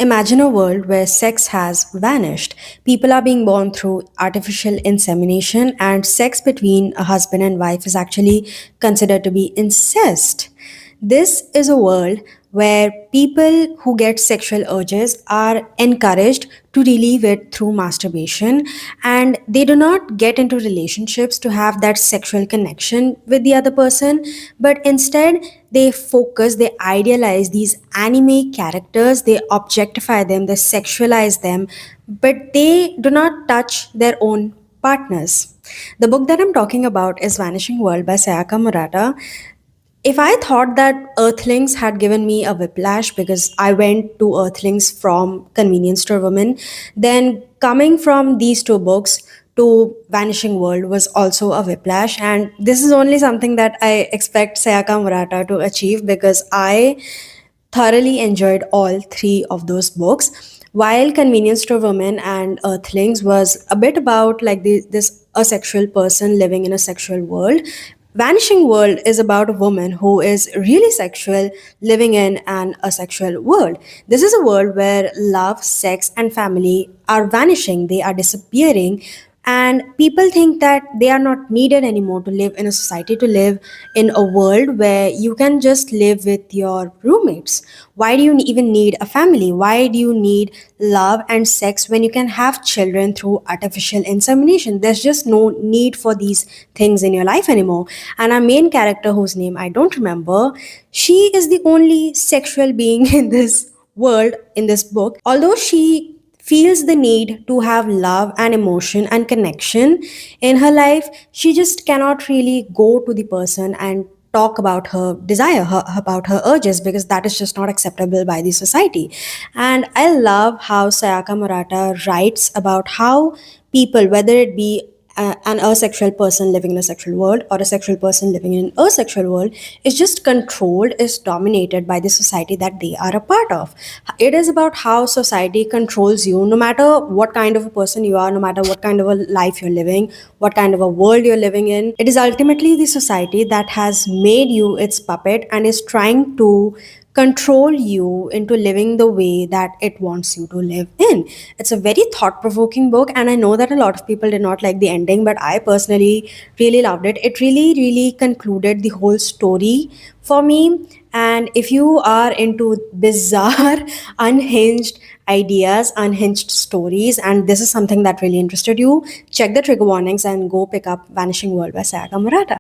Imagine a world where sex has vanished. People are being born through artificial insemination, and sex between a husband and wife is actually considered to be incest. This is a world where people who get sexual urges are encouraged to relieve it through masturbation, and they do not get into relationships to have that sexual connection with the other person, but instead they idealize these anime characters, they objectify them, they sexualize them, but they do not touch their own partners. The book that I'm talking about is Vanishing World by Sayaka Murata. If I thought that Earthlings had given me a whiplash because I went to Earthlings from Convenience Store Woman, then coming from these two books to Vanishing World was also a whiplash. And this is only something that I expect Sayaka Murata to achieve because I thoroughly enjoyed all three of those books. While Convenience Store Women and Earthlings was a bit about like this asexual person living in a sexual world, Vanishing World is about a woman who is really sexual living in an asexual world. This is a world where love, sex, and family are vanishing, they are disappearing, and people think that they are not needed anymore to live in a society, to live in a world where you can just live with your roommates. Why do you even need a family? Why do you need love and sex when you can have children through artificial insemination? There's just no need for these things in your life anymore. And our main character, whose name I don't remember, she is the only sexual being in this world, in this book. Although she feels the need to have love and emotion and connection in her life, she just cannot really go to the person and talk about her desire, about her urges, because that is just not acceptable by the society. And I love how Sayaka Murata writes about how people, whether it be an asexual person living in a sexual world or a sexual person living in an asexual world, is just controlled, is dominated by the society that they are a part of. It is about how society controls you, no matter what kind of a person you are, no matter what kind of a life you're living, what kind of a world you're living in. It is ultimately the society that has made you its puppet and is trying to control you into living the way that it wants you to live in. It's a very thought provoking book, and I know that a lot of people did not like the ending, but I personally really loved it. It really, really concluded the whole story for me. And if you are into bizarre, unhinged ideas, unhinged stories, and this is something that really interested you, check the trigger warnings and go pick up Vanishing World by Sayaka Murata.